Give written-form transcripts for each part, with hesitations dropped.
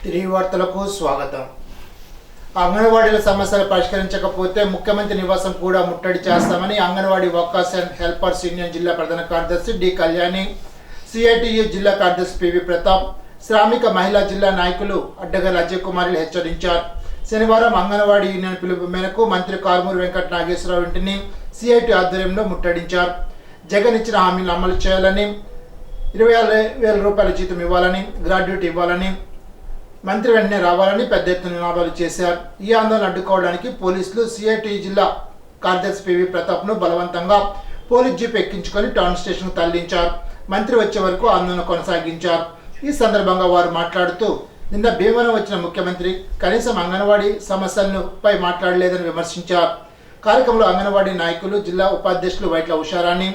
తిరిగి వార్తలకు స్వాగతం. అంగన్వాడీల సమస్యలు పరిష్కరించకపోతే ముఖ్యమంత్రి నివాసం కూడా ముట్టడి చేస్తామని anganwadi workers and helpers union జిల్లా ప్రధాన కార్యదర్శి డి కళ్యాణి, సిఐటియు జిల్లా కార్యదర్శి పివి ప్రతాప్, శ్రామిక మహిళా జిల్లా నాయకులు అడ్డగల్ అజయ్ కుమార్లు హెచ్చరించారు. శనివారం అంగన్వాడీ యూనియన్ పిలుపు మేరకు మంత్రి కారుమూరి వెంకట నాగేశ్వరరావు ఇంటిని సిఐటి ఆధ్వర్యంలో ముట్టడించారు. జగన్ ఇచ్చిన హామీలను అమలు చేయాలని, 26,000 రూపాయల జీతం ఇవ్వాలని, గ్రాడ్యుయేట్ ఇవ్వాలని, మంత్రి వెంటనే రావాలని పెద్ద ఎత్తున నినాదాలు చేశారు. ఈ ఆందోళన అడ్డుకోవడానికి పోలీసులు సిఐటి జిల్లా కార్యదర్శి పివి ప్రతాప్ను బలవంతంగా పోలీస్ జీప్ ఎక్కించుకొని టౌన్ స్టేషన్కు తరలించారు. మంత్రి వచ్చే వరకు ఆందోళన కొనసాగించారు. ఈ సందర్భంగా వారు మాట్లాడుతూ, నిన్న భీమవరం వచ్చిన ముఖ్యమంత్రి కనీసం అంగన్వాడీ సమస్యలపై మాట్లాడలేదని విమర్శించారు. కార్యక్రమంలో అంగన్వాడీ నాయకులు, జిల్లా ఉపాధ్యక్షులు వైట్ల ఉషారాణి,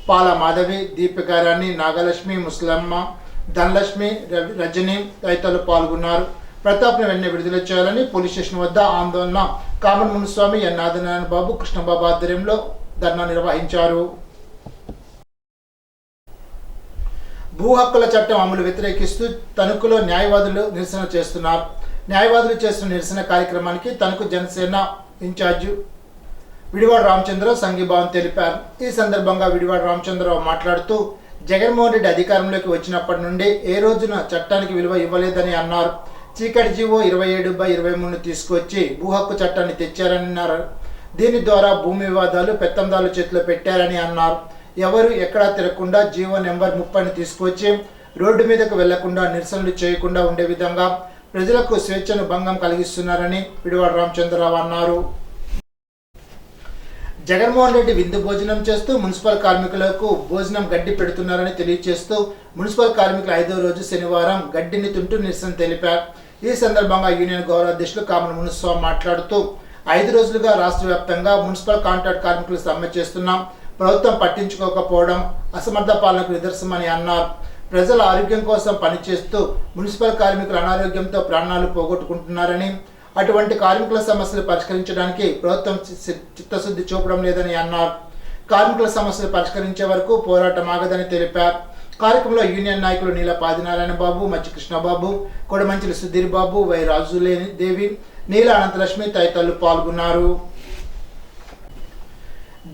పాల మాధవి, దీపికారాణి, నాగలక్ష్మి, ముస్లమ్మ, ధనలక్ష్మి, రజని తదితరులు పాల్గొన్నారు. ప్రతాప్ను వెంటనే విడుదల చేయాలని పోలీస్ స్టేషన్ వద్ద ఆందోళన కామన్ మునుస్వామి, ఎన్ ఆదినారాయణ బాబు, కృష్ణబాబు ఆధ్వర్యంలో ధర్నా నిర్వహించారు. భూ హక్కుల చట్టం అమలు వ్యతిరేకిస్తూ తణుకులో న్యాయవాదులు నిరసన చేస్తున్నారు. న్యాయవాదులు చేస్తున్న నిరసన కార్యక్రమానికి తణుకు జనసేన ఇన్ఛార్జి విడివాడ రామచంద్రరావు సంఘీభావం తెలిపారు. ఈ సందర్భంగా విడివాడ రామచంద్రరావు మాట్లాడుతూ, జగన్మోహన్ రెడ్డి అధికారంలోకి వచ్చినప్పటి నుండి ఏ రోజున చట్టానికి విలువ ఇవ్వలేదని అన్నారు. చీకటి జీవో 27/23 తీసుకొచ్చి భూ హక్కు చట్టాన్ని తెచ్చారని అన్నారు. దీని ద్వారా భూమి వివాదాలు పెత్తందారుల చేతిలో పెట్టారని అన్నారు. ఎవరు ఎక్కడా తిరగకుండా జీవో నెంబర్ 30ని తీసుకొచ్చి రోడ్డు మీదకు వెళ్లకుండా, నిరసనలు చేయకుండా ఉండే విధంగా ప్రజలకు స్వేచ్ఛను భంగం కలిగిస్తున్నారని విడివాడ రామచంద్రరావు అన్నారు. జగన్మోహన్ రెడ్డి విందు భోజనం చేస్తూ మున్సిపల్ కార్మికులకు భోజనం గడ్డి పెడుతున్నారని తెలియజేస్తూ మున్సిపల్ కార్మికులు 5వ రోజు శనివారం గడ్డిని తింటూ నిరసన తెలిపారు. ఈ సందర్భంగా యూనియన్ గౌరవ అధ్యక్షులు కామన్ మునుస్వామి మాట్లాడుతూ, 5 రోజులుగా రాష్ట్ర వ్యాప్తంగా మున్సిపల్ కాంట్రాక్ట్ కార్మికులు సమ్మె చేస్తున్నాం. ప్రభుత్వం పట్టించుకోకపోవడం అసమర్థ పాలనకు నిదర్శనమని అన్నారు. ప్రజల ఆరోగ్యం కోసం పనిచేస్తూ మున్సిపల్ కార్మికులు అనారోగ్యంతో ప్రాణాలు పోగొట్టుకుంటున్నారని, అటువంటి కార్మికుల సమస్యలు పరిష్కరించడానికి ప్రభుత్వం చిత్తశుద్ధి చూపడం లేదని అన్నారు. కార్మికుల సమస్యలు పరిష్కరించే వరకు పోరాటం ఆగదని తెలిపారు. కార్యక్రమంలో యూనియన్ నాయకులు నీలప ఆదినారాయణ బాబు, మచ్చి కృష్ణబాబు, కొడమంచిలి సుధీర్ బాబు, వై రాజులేని దేవి, నీల అనంతలక్ష్మి తదితరులు పాల్గొన్నారు.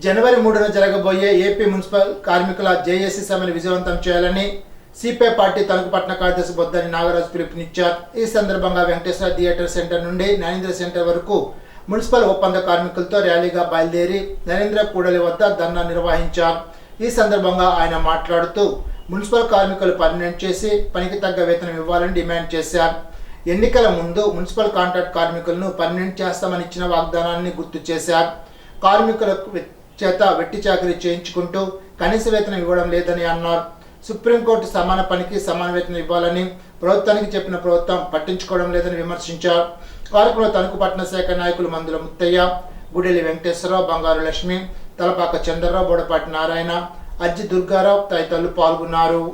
జనవరి 3న జరగబోయే ఏపీ మున్సిపల్ కార్మికుల జేఏసీ సమ్మెను విజయవంతం చేయాలని సిపిఐ పార్టీ తణుకు పట్టణ కార్యదర్శి బొద్దని నాగరాజు పిలుపునిచ్చారు. ఈ సందర్భంగా వెంకటేశ్వర థియేటర్ సెంటర్ నుండి నరేంద్ర సెంటర్ వరకు మున్సిపల్ ఒప్పంద కార్మికులతో ర్యాలీగా బయలుదేరి నరేంద్ర కూడలి వద్ద ధర్నా నిర్వహించారు. ఈ సందర్భంగా ఆయన మాట్లాడుతూ, మున్సిపల్ కార్మికులు పర్మనెంట్ చేసి పనికి తగ్గ వేతనం ఇవ్వాలని డిమాండ్ చేశారు. ఎన్నికల ముందు మున్సిపల్ కాంట్రాక్ట్ కార్మికులను పర్మనెంట్ చేస్తామని ఇచ్చిన వాగ్దానాన్ని గుర్తు చేశారు. కార్మికులకు చేత వెట్టి చాకరీ చేయించుకుంటూ కనీస వేతనం ఇవ్వడం లేదని అన్నారు. సుప్రీంకోర్టు సమాన పనికి సమాన వేతనం ఇవ్వాలని ప్రభుత్వానికి చెప్పిన ప్రభుత్వం పట్టించుకోవడం లేదని విమర్శించారు. కార్యక్రమంలో తణుకు పట్టణ శాఖ నాయకులు మందుల ముత్తయ్య, గుడెలి వెంకటేశ్వరరావు, బంగారు లక్ష్మి, తలపాక చంద్రరావు, బోడపాటి నారాయణ, అజ్జి దుర్గారావు తదితరులు పాల్గొన్నారు.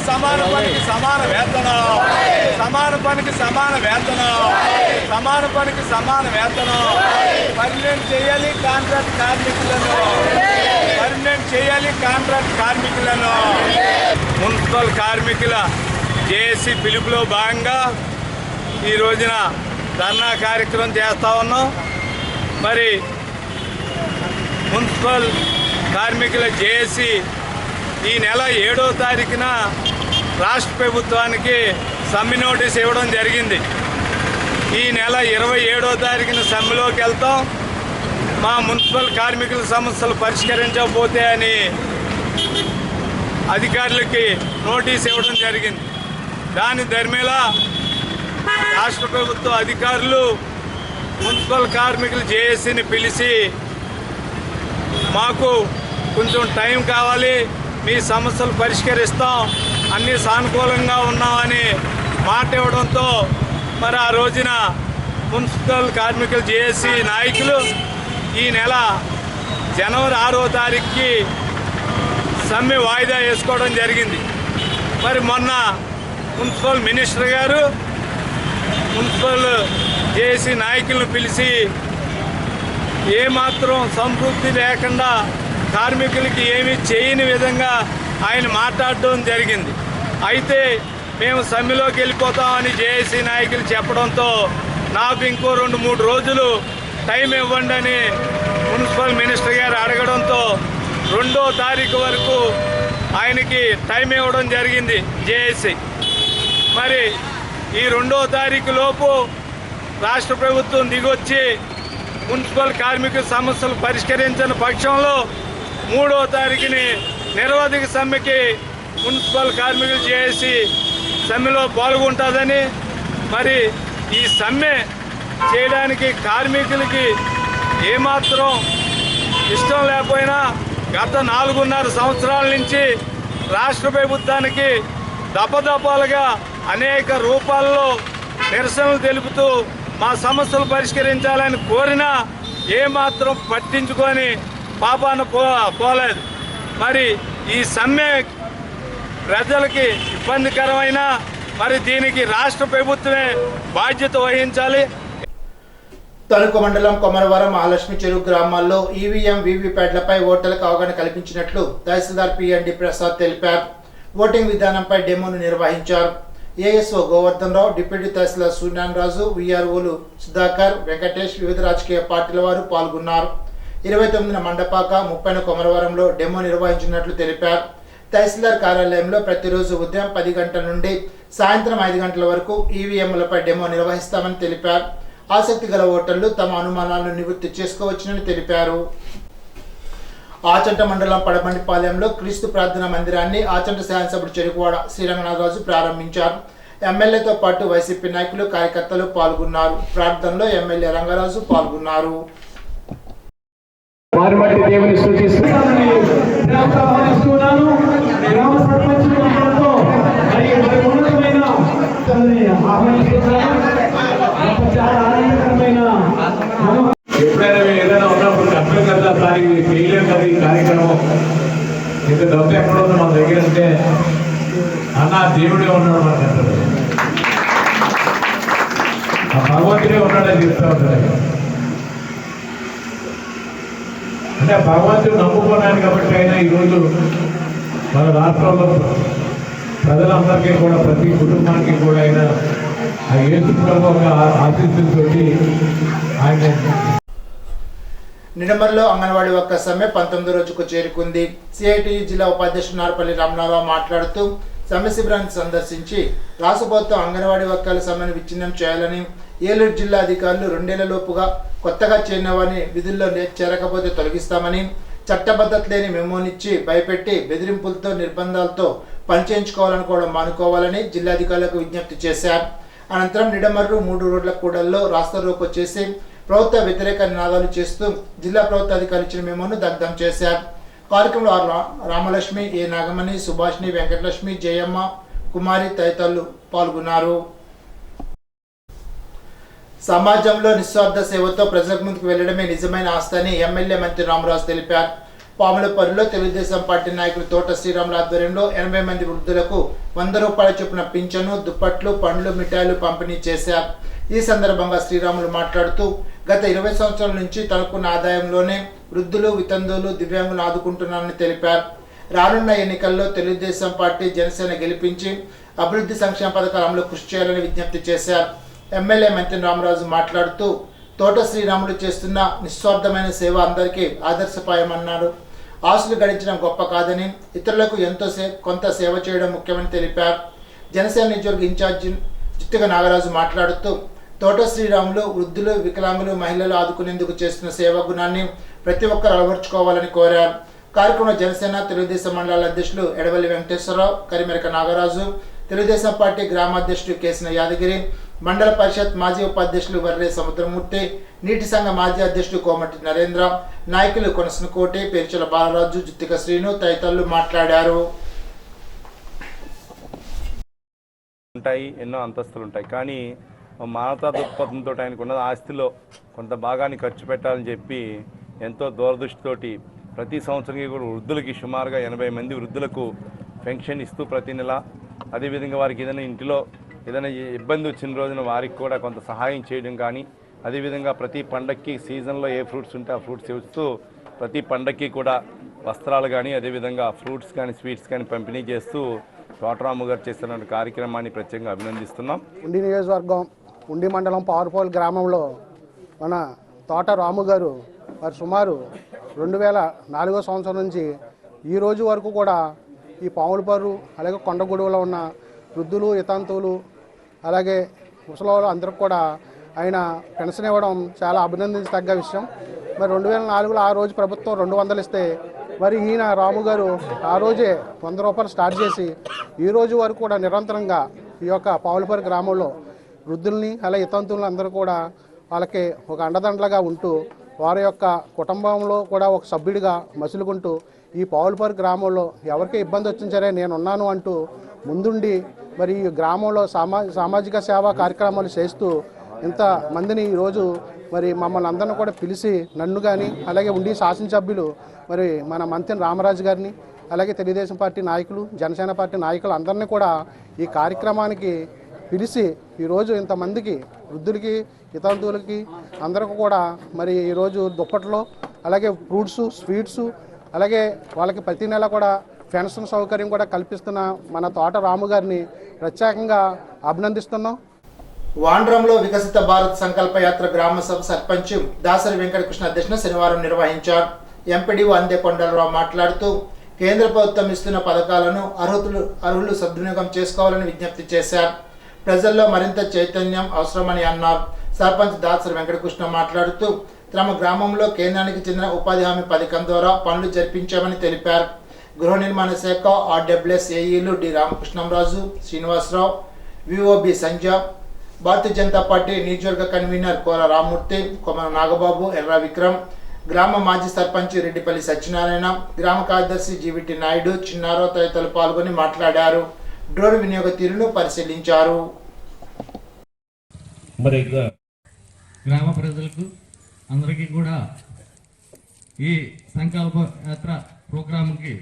సమాన పనికి సమాన వేతనం, సమాన పనికి సమాన వేతనం, సమాన పనికి సమాన వేతనం, పర్మనెంట్ చేయాలి కాంట్రాక్ట్ కార్మికులను, పర్మనెంట్ చేయాలి కాంట్రాక్ట్ కార్మికులను. మున్సిపల్ కార్మికుల జేఏసీ పిలుపులో భాగంగా ఈ రోజున ధర్నా కార్యక్రమం చేస్తూ ఉన్నాం. మరి మున్సిపల్ కార్మికుల జేఏసీ ఈ నెల 7వ తారీఖున రాష్ట్ర ప్రభుత్వానికి సమ్మె నోటీస్ ఇవ్వడం జరిగింది. ఈ నెల 27వ తారీఖున సమ్మెలోకి వెళ్తాం. మా మున్సిపల్ కార్మికుల సమస్యలు పరిష్కరించకపోతే అని అధికారులకి నోటీస్ ఇవ్వడం జరిగింది. దాని ధర్మేలా రాష్ట్ర ప్రభుత్వ అధికారులు మున్సిపల్ కార్మికుల జేఏసీని పిలిచి, మాకు కొంచెం టైం కావాలి, మీ సమస్యలు పరిష్కరిస్తాం, అన్నీ సానుకూలంగా ఉన్నామని మాట ఇవ్వడంతో మరి ఆ రోజున మున్సిపల్ కార్మికుల జేఏసీ నాయకులు ఈ నెల జనవరి 6వ తారీఖుకి సమ్మె వాయిదా వేసుకోవడం జరిగింది. మరి మొన్న మున్సిపల్ మినిస్టర్ గారు మున్సిపల్ జేఏసీ నాయకులను పిలిచి ఏమాత్రం సంతృప్తి లేకుండా కార్మికులకి ఏమీ చేయని విధంగా ఆయన మాట్లాడడం జరిగింది. అయితే మేము సమ్మెలోకి వెళ్ళిపోతామని జేఏసీ నాయకులు చెప్పడంతో నాకు ఇంకో 2-3 రోజులు టైం ఇవ్వండి అని మున్సిపల్ మినిస్టర్ గారు అడగడంతో 2వ తారీఖు వరకు ఆయనకి టైం ఇవ్వడం జరిగింది జేఏసీ. మరి ఈ 2వ తారీఖు లోపు రాష్ట్ర ప్రభుత్వం దిగొచ్చి మున్సిపల్ కార్మికుల సమస్యలు పరిష్కరించని పక్షంలో 3వ తారీఖుని నిరవధిక సమ్మెకి మున్సిపల్ కార్మికులు జేఏసీ సమ్మెలో పాల్గొంటుందని, మరి ఈ సమ్మె చేయడానికి కార్మికులకి ఏమాత్రం ఇష్టం లేకపోయినా గత 4.5 సంవత్సరాల నుంచి రాష్ట్ర ప్రభుత్వానికి దపదపాలుగా అనేక రూపాల్లో నిరసనలు తెలుపుతూ మా సమస్యలు పరిష్కరించాలని కోరినా ఏమాత్రం పట్టించుకొని పాపాన పోలేదు. మరి ఈ సమ్మె ప్రజలకి ఇబ్బందికరమైన, మరి దీనికి రాష్ట్ర ప్రభుత్వమే బాధ్యత వహించాలి. తణుకు మండలం కొమరవరం మహాలక్ష్మి చెరువు గ్రామాల్లో ఈవీఎం వీవీప్యాట్లపై ఓటర్లకు అవగాహన కల్పించినట్లు తహసీల్దార్ పిఎన్డి ప్రసాద్ తెలిపారు. ఓటింగ్ విధానంపై డెమోను నిర్వహించారు. ఏఎస్ఓ గోవర్ధన్ రావు, డిప్యూటీ తహసీల్దార్ సూర్యనారాయణ రాజు, వీఆర్ఓలు సుధాకర్, వెంకటేష్, వివిధ రాజకీయ పార్టీల వారు పాల్గొన్నారు. 29న మండపాక, 30న కొమరవరంలో డెమో నిర్వహించినట్లు తెలిపారు. తహసీల్దార్ కార్యాలయంలో ప్రతిరోజు ఉదయం 10 గంటల నుండి సాయంత్రం 5 గంటల వరకు ఈవీఎంలపై డెమో నిర్వహిస్తామని తెలిపారు. ఆసక్తి గల ఓటర్లు తమ అనుమానాలను నివృత్తి చేసుకోవచ్చునని తెలిపారు. ఆచంట మండలం పడబండిపాలెంలో క్రీస్తు ప్రార్థనా మందిరాన్ని ఆచంట శాసనసభ్యుడు చెరుకువాడ శ్రీరంగనాథరాజు ప్రారంభించారు. ఎమ్మెల్యేతో పాటు వైసీపీ నాయకులు, కార్యకర్తలు పాల్గొన్నారు. ప్రార్థనలో ఎమ్మెల్యే రంగరాజు పాల్గొన్నారు. ఎప్పుడైనా ఏదైనా ఉన్నప్పుడు కష్టం కదా, దానికి చేయలేం కదా ఈ కార్యక్రమం. ఇంత డబ్బు ఎక్కడ ఉందో మన దగ్గర అంటే అన్న దేవుడే ఉన్నాడు మనకు అంటారు. ఆ భగవంతుడే ఉన్నాడని చెప్తా ఉంటాడు. అంటే భగవంతుడు నమ్ముకున్నాను కాబట్టి అయినా ఈరోజు మన రాష్ట్రంలో ప్రజలందరికీ కూడా, ప్రతి కుటుంబానికి కూడా అయినా ఆ యేసు ప్రభు ఒక ఆశీస్సులతో ఆయన. నిడమర్లో అంగన్వాడీ వర్కర్ సమ్మె 19వ రోజుకు చేరుకుంది. సిఐటియు జిల్లా ఉపాధ్యక్షుడు నార్పల్లి రమణారావు మాట్లాడుతూ సమ్మె శిబిరాన్ని సందర్శించి రాష్ట్ర ప్రభుత్వం అంగన్వాడీ వర్కర్ల సమ్మెను విచ్ఛిన్నం చేయాలని, ఏలూరు జిల్లా అధికారులు 2 ఏళ్లలోపుగా కొత్తగా చేరిన వారిని విధుల్లో చేరకపోతే తొలగిస్తామని, చట్టబద్ధత లేని మెమోనిచ్చి భయపెట్టి బెదిరింపులతో, నిర్బంధాలతో పనిచేయించుకోవాలని కూడా మానుకోవాలని జిల్లాధికారులకు విజ్ఞప్తి చేశారు. అనంతరం నిడమర్రు 3 రోడ్ల కూడల్లో రాస్తా రోకో చేసి ప్రభుత్వ వ్యతిరేక నినాదాలు చేస్తూ జిల్లా ప్రభుత్వ అధికారులు ఇచ్చిన మెమోను దగ్ధం చేశారు. కార్యక్రమంలో రామలక్ష్మి, ఏ నాగమణి, సుభాష్ని, వెంకటలక్ష్మి, జయమ్మ, కుమారి తదితరులు పాల్గొన్నారు. సమాజంలో నిస్వార్థ సేవతో ప్రజలకు ముందుకు వెళ్లడమే నిజమైన ఆస్తి అని ఎమ్మెల్యే మంత్రి రామరాజు తెలిపారు. పాములపల్లిలో తెలుగుదేశం పార్టీ నాయకులు తోట శ్రీరాముల ఆధ్వర్యంలో 80 మంది వృద్ధులకు 100 రూపాయల చొప్పున పింఛను, దుప్పట్లు, పండ్లు, మిఠాయిలు పంపిణీ చేశారు. ఈ సందర్భంగా శ్రీరాములు మాట్లాడుతూ గత 20 సంవత్సరాల నుంచి తనకున్న ఆదాయంలోనే వృద్ధులు, వితంతువులు, దివ్యాంగులు ఆదుకుంటున్నారని తెలిపారు. రానున్న ఎన్నికల్లో తెలుగుదేశం పార్టీ, జనసేన గెలిపించి అభివృద్ధి సంక్షేమ పథకాల అమలు కృషి చేయాలని విజ్ఞప్తి చేశారు. ఎమ్మెల్యే మంత్రి రామరాజు మాట్లాడుతూ తోట శ్రీరాములు చేస్తున్న నిస్వార్థమైన సేవ అందరికీ ఆదర్శపాయమన్నారు. ఆశలు గడించడం గొప్ప కాదని, ఇతరులకు కొంత సేవ చేయడం ముఖ్యమని తెలిపారు. జనసేన నియోజకవర్గ ఇన్ఛార్జి జిత్తిక నాగరాజు మాట్లాడుతూ తోట శ్రీరాములు వృద్ధులు, వికలాంగులు, మహిళలు ఆదుకునేందుకు చేస్తున్న సేవా గుణాన్ని ప్రతి ఒక్కరు అలవర్చుకోవాలని కోరారు. కార్యక్రమంలో జనసేన, తెలుగుదేశం మండలాల అధ్యక్షులు ఎడవల్లి వెంకటేశ్వరరావు, కరిమెరక నాగరాజు, తెలుగుదేశం పార్టీ గ్రామాధ్యక్షుడు కేసిన యాదగిరి, మండల పరిషత్ మాజీ ఉపాధ్యక్షులు వర్రే సముద్రమూర్తి, నీటి సంఘ మాజీ అధ్యక్షుడు కోమటి నరేంద్ర, నాయకులు కొనసనకోటి, పేర్చల బాలరాజు, జుత్తిక శ్రీను తదితరులు మాట్లాడారు. ఉంటాయి, ఎన్నో అంతస్తులు ఉంటాయి, కానీ మానవతా దృక్పథంతో ఆయనకు ఉన్న ఆస్తిలో కొంత భాగాన్ని ఖర్చు పెట్టాలని చెప్పి ఎంతో దూరదృష్టితోటి ప్రతి సంవత్సరం కూడా వృద్ధులకి సుమారుగా 80 మంది వృద్ధులకు పెన్షన్ ఇస్తూ ప్రతి నెల, అదేవిధంగా వారికి ఏదైనా ఇంటిలో ఏదైనా ఇబ్బంది వచ్చిన రోజున వారికి కూడా కొంత సహాయం చేయడం కానీ, అదేవిధంగా ప్రతి పండక్కి సీజన్లో ఏ ఫ్రూట్స్ ఉంటే ఆ ఫ్రూట్స్ ఇస్తూ ప్రతి పండక్కి కూడా వస్త్రాలు కానీ అదేవిధంగా ఫ్రూట్స్ కానీ స్వీట్స్ కానీ పంపిణీ చేస్తూ తోటరాము గారు చేస్తున్న కార్యక్రమాన్ని ప్రత్యేకంగా అభినందిస్తున్నాం. ఉండి నియోజకవర్గం ఉండి మండలం పావురపోల్ గ్రామంలో మన తోట రాము గారు మరి సుమారు 2004 సంవత్సరం నుంచి ఈ రోజు వరకు కూడా ఈ పాములపర్రు అలాగే కొండగొడుగులో ఉన్న వృద్ధులు వితంతువులు అలాగే ముసలోళ్ళు అందరికి కూడా ఆయన పెన్షన్ ఇవ్వడం చాలా అభినందించదగ్గ విషయం. మరి 2004లో ఆ రోజు ప్రభుత్వం 200 ఇస్తే మరి ఈయన రాము గారు ఆ రోజే 100 రూపాయలు స్టార్ట్ చేసి ఈ రోజు వరకు కూడా నిరంతరంగా ఈ యొక్క పావులపర్రు గ్రామంలో వృద్ధుల్ని అలాగే వితంతువులను అందరూ కూడా వాళ్ళకి ఒక అండదండలుగా ఉంటూ వారి యొక్క కుటుంబంలో కూడా ఒక సభ్యుడిగా మసులుకుంటూ ఈ పావులపర్రు గ్రామంలో ఎవరికి ఇబ్బంది వచ్చినా సరే నేనున్నాను అంటూ ముందుండి మరి ఈ గ్రామంలో సామాజిక సేవా కార్యక్రమాలు చేస్తూ ఇంతమందిని ఈరోజు మరి మమ్మల్ని అందరిని కూడా పిలిచి నన్ను కానీ అలాగే ఉండి శాసనసభ్యులు మరి మన మంత్రి రామరాజు గారిని అలాగే తెలుగుదేశం పార్టీ నాయకులు జనసేన పార్టీ నాయకులు అందరినీ కూడా ఈ కార్యక్రమానికి పిలిచి ఈరోజు ఇంతమందికి వృద్ధులకి వితంతువులకి అందరికీ కూడా మరి ఈరోజు దుప్పట్లో అలాగే ఫ్రూట్స్ స్వీట్స్ అలాగే వాళ్ళకి ప్రతి నెల కూడా పెన్షన్ సౌకర్యం కూడా కల్పిస్తున్న మన తోట రాము గారిని ప్రత్యేకంగా అభినందిస్తున్నాం. వాండ్రంలో వికసిత భారత్ సంకల్ప యాత్ర గ్రామ సభ సర్పంచ్ దాసరి వెంకటకృష్ణ అధ్యక్షతన శనివారం నిర్వహించారు. ఎంపీడీఓ అందే కొండలరావు మాట్లాడుతూ కేంద్ర ప్రభుత్వం ఇస్తున్న పథకాలను అర్హులు సద్వినియోగం చేసుకోవాలని విజ్ఞప్తి చేశారు. ప్రజల్లో మరింత చైతన్యం అవసరమని అన్నారు. సర్పంచ్ దాసరి వెంకటకృష్ణ మాట్లాడుతూ తమ గ్రామంలో కేంద్రానికి చెందిన ఉపాధి హామీ పథకం ద్వారా పనులు జరిపించామని తెలిపారు. గృహ నిర్మాణ శాఖ RWS ఏఈలు D Ramakrishnamraju, Srinivasarao, విఓబి Sanjay, Bharatiya Janata party నియోజకవర్గ కన్వీనర్ కోర రామ్మూర్తి, కొమర నాగబాబు, ఎర్ర విక్రమ్, గ్రామ మాజీ సర్పంచ్ రెడ్డిపల్లి సత్యనారాయణ, గ్రామ కార్యదర్శి జీవిటి నాయుడు, చిన్నారావు తదితరులు పాల్గొని మాట్లాడారు. డ్రోన్ వినియోగ తీరును పరిశీలించారు. మరి గ్రామ ప్రజలకు అందరికీ కూడా ఈ సంకల్ప యాత్ర ప్రోగ్రాంకి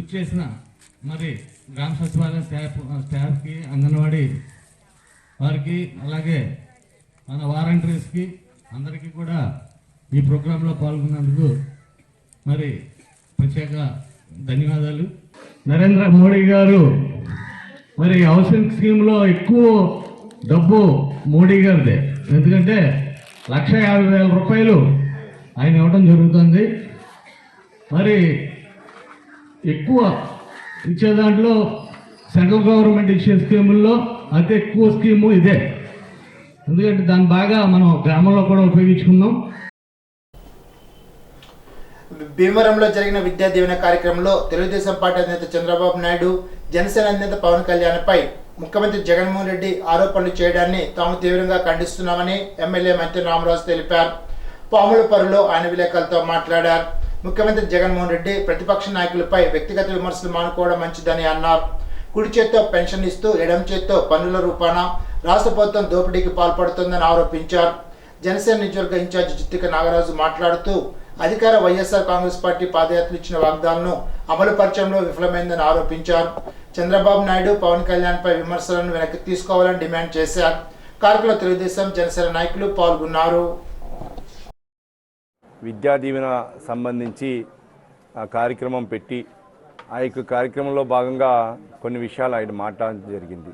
ఇచ్చేసిన మరి గ్రామ సచివాలయ స్టాఫ్కి, అంగన్వాడీ వారికి, అలాగే మన వాలంటీర్స్కి అందరికీ కూడా ఈ ప్రోగ్రాంలో పాల్గొన్నందుకు మరి ప్రత్యేక ధన్యవాదాలు. నరేంద్ర మోడీ గారు మరి హౌసింగ్ స్కీమ్లో ఎక్కువ డబ్బు మోడీ గారిదే. ఎందుకంటే 1,50,000 రూపాయలు ఆయన ఇవ్వడం జరుగుతుంది. మరి ఎక్కువ ఇచ్చే దాంట్లో సెంట్రల్ గవర్నమెంట్ ఇచ్చే స్కీముల్లో అతి ఎక్కువ స్కీము ఇదే. ఎందుకంటే దాన్ని బాగా మనం గ్రామంలో కూడా ఉపయోగించుకున్నాం. భీమవరంలో జరిగిన విద్యా దీవెన కార్యక్రమంలో తెలుగుదేశం పార్టీ అధినేత చంద్రబాబు నాయుడు, జనసేన అధినేత పవన్ కళ్యాణ్పై ముఖ్యమంత్రి జగన్మోహన్ రెడ్డి ఆరోపణలు చేయడాన్ని తాము తీవ్రంగా ఖండిస్తున్నామని ఎమ్మెల్యే మంత్రి రామరాజు తెలిపారు. పాములపర్రులో ఆయన విలేకరులతో మాట్లాడారు. ముఖ్యమంత్రి జగన్మోహన్ రెడ్డి ప్రతిపక్ష నాయకులపై వ్యక్తిగత విమర్శలు మానుకోవడం మంచిదని అన్నారు. కుడి చేత్తో పెన్షన్ ఇస్తూ ఎడమ చేత్తో పన్నుల రూపాన రాష్ట్ర ప్రభుత్వం దోపిడీకి పాల్పడుతోందని ఆరోపించారు. జనసేన నియోజకవర్గ ఇన్ఛార్జి జిత్తిక నాగరాజు మాట్లాడుతూ అధికార వైఎస్ఆర్ కాంగ్రెస్ పార్టీ పాదయాత్ర ఇచ్చిన వాగ్దానాలను అమలుపరచడంలో విఫలమైందని ఆరోపించారు. చంద్రబాబు నాయుడు పవన్ కళ్యాణ్పై విమర్శలను వెనక్కి తీసుకోవాలని డిమాండ్ చేశారు. కార్యక్రమంలో తెలుగుదేశం జనసేన నాయకులు పాల్గొన్నారు. విద్యా దీవెన సంబంధించి ఆ కార్యక్రమం పెట్టి ఆ యొక్క కార్యక్రమంలో భాగంగా కొన్ని విషయాలు ఆయన మాట్లాడడం జరిగింది.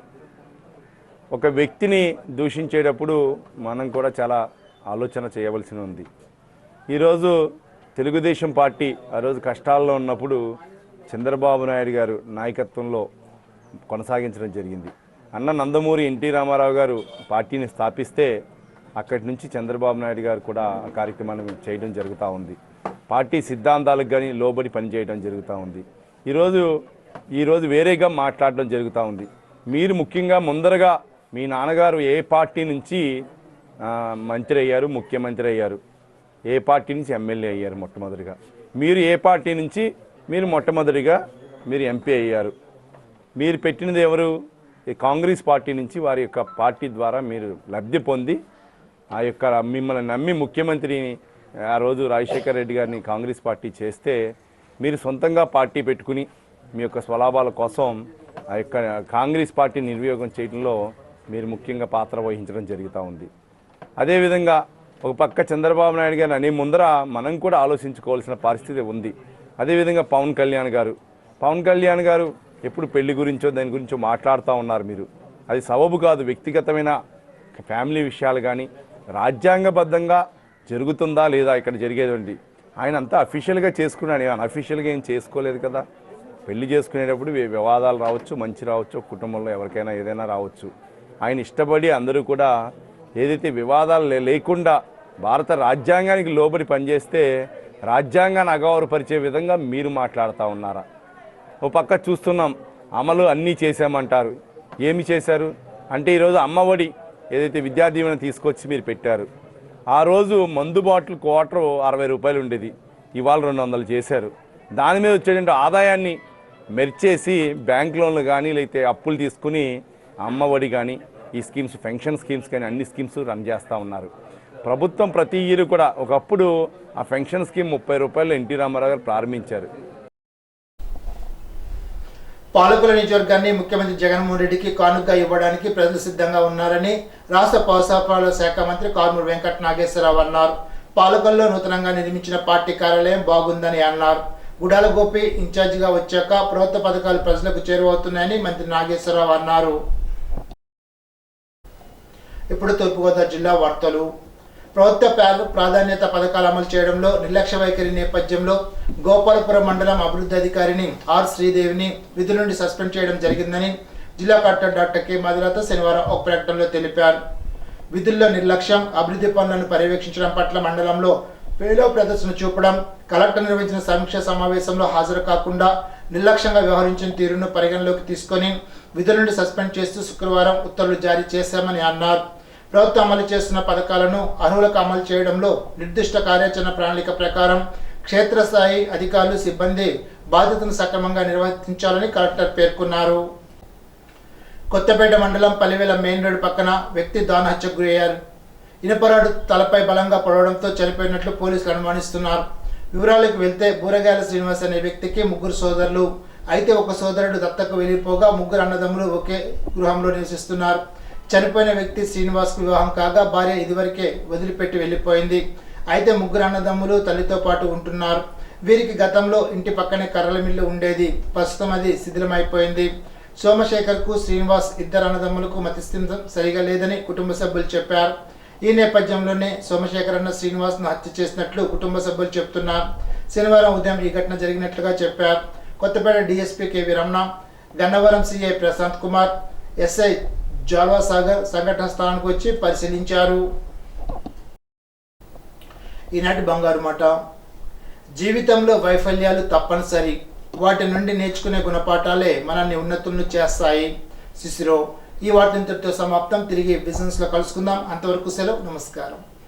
ఒక వ్యక్తిని దూషించేటప్పుడు మనం కూడా చాలా ఆలోచన చేయవలసి ఉంది. ఈరోజు తెలుగుదేశం పార్టీ ఆ రోజు కష్టాల్లో ఉన్నప్పుడు చంద్రబాబు నాయుడు గారు నాయకత్వంలో కొనసాగించడం జరిగింది. అన్న నందమూరి ఎన్టీ రామారావు గారు పార్టీని స్థాపిస్తే అక్కడి నుంచి చంద్రబాబు నాయుడు గారు కూడా ఆ కార్యక్రమాన్ని చేయడం జరుగుతూ ఉంది. పార్టీ సిద్ధాంతాలకు కానీ లోబడి పనిచేయడం జరుగుతూ ఉంది. ఈరోజు వేరేగా మాట్లాడడం జరుగుతూ ఉంది. మీరు ముఖ్యంగా ముందరగా మీ నాన్నగారు ఏ పార్టీ నుంచి మంత్రి అయ్యారు, ముఖ్యమంత్రి అయ్యారు, ఏ పార్టీ నుంచి ఎమ్మెల్యే అయ్యారు, మొట్టమొదటిగా మీరు ఏ పార్టీ నుంచి మొట్టమొదటిగా మీరు ఎంపీ అయ్యారు. మీరు పెట్టినది ఎవరు? ఈ కాంగ్రెస్ పార్టీ నుంచి వారి యొక్క పార్టీ ద్వారా మీరు లబ్ధి పొంది ఆ యొక్క మిమ్మల్ని నమ్మి ముఖ్యమంత్రిని ఆ రోజు రాజశేఖర్ రెడ్డి గారిని కాంగ్రెస్ పార్టీ చేస్తే మీరు సొంతంగా పార్టీ పెట్టుకుని మీ యొక్క స్వలాభాల కోసం ఆ యొక్క కాంగ్రెస్ పార్టీ నిర్వియోగం చేయడంలో మీరు ముఖ్యంగా పాత్ర వహించడం జరుగుతూ ఉంది. అదేవిధంగా ఒక పక్క చంద్రబాబు నాయుడు గారు అనే ముందర మనం కూడా ఆలోచించుకోవాల్సిన పరిస్థితి ఉంది. అదేవిధంగా పవన్ కళ్యాణ్ గారు ఎప్పుడు పెళ్లి గురించో దాని గురించో మాట్లాడుతూ ఉన్నారు. మీరు అది సబబు కాదు. వ్యక్తిగతమైన ఫ్యామిలీ విషయాలు కానీ రాజ్యాంగబద్ధంగా జరుగుతుందా లేదా ఇక్కడ జరిగేది ఆయన అంతా అఫీషియల్గా చేసుకున్నాడు. అన్అఫీషియల్గా ఏం చేసుకోలేదు కదా. పెళ్లి చేసుకునేటప్పుడు వివాదాలు రావచ్చు, మంచి రావచ్చు, కుటుంబంలో ఎవరికైనా ఏదైనా రావచ్చు. ఆయన ఇష్టపడి అందరూ కూడా ఏదైతే వివాదాలు లేకుండా భారత రాజ్యాంగానికి లోబడి పనిచేస్తే రాజ్యాంగాన్ని అగౌరవపరిచే విధంగా మీరు మాట్లాడుతూ ఉన్నారా? ఓ పక్క చూస్తున్నాం అమలు అన్నీ చేశామంటారు. ఏమి చేశారు అంటే ఈరోజు అమ్మఒడి ఏదైతే విద్యా దీవెన తీసుకొచ్చి మీరు పెట్టారు. ఆ రోజు మందు బాటిల్ క్వార్టర్ 60 రూపాయలు ఉండేది, ఇవాళ 200 చేశారు. దాని మీద వచ్చేటువంటి ఆదాయాన్ని మెర్చేసి బ్యాంక్ లోన్లు కానీ లేకపోతే అప్పులు తీసుకుని అమ్మఒడి కానీ ఈ స్కీమ్స్ పెన్షన్ స్కీమ్స్ కానీ అన్ని స్కీమ్స్ రన్ చేస్తూ ఉన్నారు. ప్రభుత్వం ప్రతి ఇయర్ కూడా ఒకప్పుడు ఆ పెన్షన్ స్కీమ్ 30 రూపాయలు ఎన్టీ రామారావు గారు ప్రారంభించారు. పాలకుల నియోజకవర్గాన్ని ముఖ్యమంత్రి జగన్మోహన్ రెడ్డికి కానుకగా ఇవ్వడానికి ప్రజలు సిద్ధంగా ఉన్నారని రాష్ట్ర పౌర సరఫరాల శాఖ మంత్రి కారుమూరి వెంకట నాగేశ్వరరావు అన్నారు. పాలకుల్లో నూతనంగా నిర్మించిన పార్టీ కార్యాలయం బాగుందని అన్నారు. గుడాల గోపి ఇన్ఛార్జిగా వచ్చాక ప్రభుత్వ పథకాలు ప్రజలకు చేరువవుతున్నాయని మంత్రి నాగేశ్వరరావు అన్నారు. ఇప్పుడు తూర్పుగోదావరి జిల్లా వార్తలు. ప్రభుత్వ ప్రాధాన్యత పథకాలు అమలు చేయడంలో నిర్లక్ష్య వైఖరి నేపథ్యంలో గోపాలపురం మండలం అభివృద్ధి అధికారిని ఆర్ శ్రీదేవిని విధుల నుండి సస్పెండ్ చేయడం జరిగిందని జిల్లా కలెక్టర్ డాక్టర్ కె మధులత శనివారం ఒక ప్రకటనలో తెలిపారు. విధుల్లో నిర్లక్ష్యం, అభివృద్ధి పనులను పర్యవేక్షించడం పట్ల మండలంలో పేలో ప్రదర్శన చూపడం, కలెక్టర్ నిర్వహించిన సమీక్ష సమావేశంలో హాజరు కాకుండా నిర్లక్ష్యంగా వ్యవహరించిన తీరును పరిగణలోకి తీసుకొని విధుల నుండి సస్పెండ్ చేస్తూ శుక్రవారం ఉత్తర్వులు జారీ చేశామని అన్నారు. ప్రభుత్వం అమలు చేస్తున్న పథకాలను అర్హులకు అమలు చేయడంలో నిర్దిష్ట కార్యాచరణ ప్రణాళిక ప్రకారం క్షేత్రస్థాయి అధికారులు, సిబ్బంది బాధ్యతను సక్రమంగా నిర్వర్తించాలని కలెక్టర్ పేర్కొన్నారు. కొత్తపేట మండలం పల్లివేల మెయిన్ రోడ్డు పక్కన వ్యక్తి దానహత్యకు గురయ్యారు. ఇనుపరాడు తలపై బలంగా పడవడంతో చనిపోయినట్లు పోలీసులు అనుమానిస్తున్నారు. వివరాలకు వెళ్తే బూరగాయల శ్రీనివాస్ అనే వ్యక్తికి 3 సోదరులు. అయితే ఒక సోదరుడు దత్తకు వెళ్ళిపోగా 3 అన్నదమ్ములు ఒకే గృహంలో నివసిస్తున్నారు. చనిపోయిన వ్యక్తి శ్రీనివాస్కు వివాహం కాగా భార్య ఇదివరకే వదిలిపెట్టి వెళ్ళిపోయింది. అయితే 3 అన్నదమ్ములు తల్లితో పాటు ఉంటున్నారు. వీరికి గతంలో ఇంటి పక్కనే కర్రల మిల్లు ఉండేది. ప్రస్తుతం అది శిథిలమైపోయింది. సోమశేఖర్కు శ్రీనివాస్ 2 అన్నదమ్ములకు మతిస్థిమితం సరిగా లేదని కుటుంబ సభ్యులు చెప్పారు. ఈ నేపథ్యంలోనే సోమశేఖర్ అన్న శ్రీనివాస్ను హత్య చేసినట్లు కుటుంబ సభ్యులు చెబుతున్నారు. శనివారం ఉదయం ఈ ఘటన జరిగినట్లుగా చెప్పారు. Kothapeta DSP KV Ramana, Gannavaram CI Prashanth Kumar, SI Jalva Sagar సంఘటన స్థానానికి వచ్చి పరిశీలించారు. ఈనాటి బంగారు మాట. జీవితంలో వైఫల్యాలు తప్పనిసరి, వాటి నుండి నేర్చుకునే గుణపాఠాలే మనల్ని ఉన్నతులను చేస్తాయి. సిసిరో. ఈ వార్త ఇంతటితో సమాప్తం. తిరిగి బిజినెస్లో కలుసుకుందాం. అంతవరకు సెలవు. నమస్కారం.